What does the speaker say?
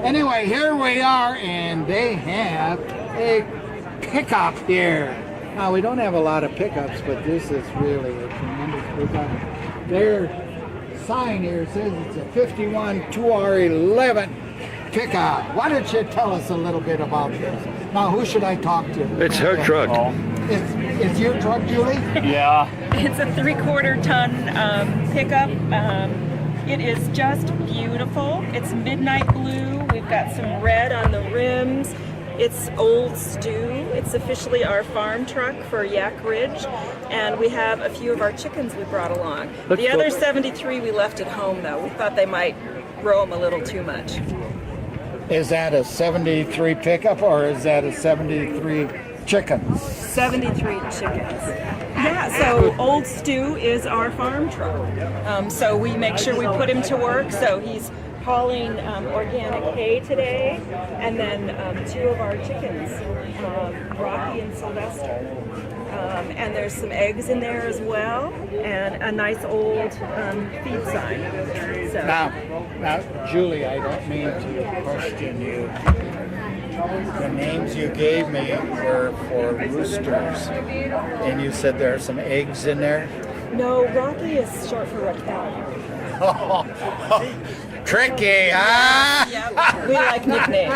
Anyway, here we are, and they have a pickup here. Now, we don't have a lot of pickups, but this is really a tremendous pickup. Their sign here says it's a 51 2R11 pickup. Why don't you tell us a little bit about this? Now, who should I talk to? It's her truck. It's your truck, Julie? Yeah. It's a 3/4 ton pickup. It is just beautiful. It's midnight blue. We've got some red on the rims. It's Ol Stu. It's officially our farm truck for Yak Ridge, and we have a few of our chickens we brought along. The other 73 we left at home, though. We thought they might roam a little too much. Is that a 73 pickup, or is that a 73 chickens? 73 chickens. Yeah, so Ol Stu is our farm truck. So we make sure we put him to work. So he's hauling organic hay today, and then two of our chickens, Rocky and Sylvester. And there's some eggs in there as well, and a nice old feed sign. So. Now, Julie, I don't mean to question you. The names you gave me were for roosters, and you said there are some eggs in there? No, Rocky is short for Raquel. Tricky, huh? Yeah, we like nicknames.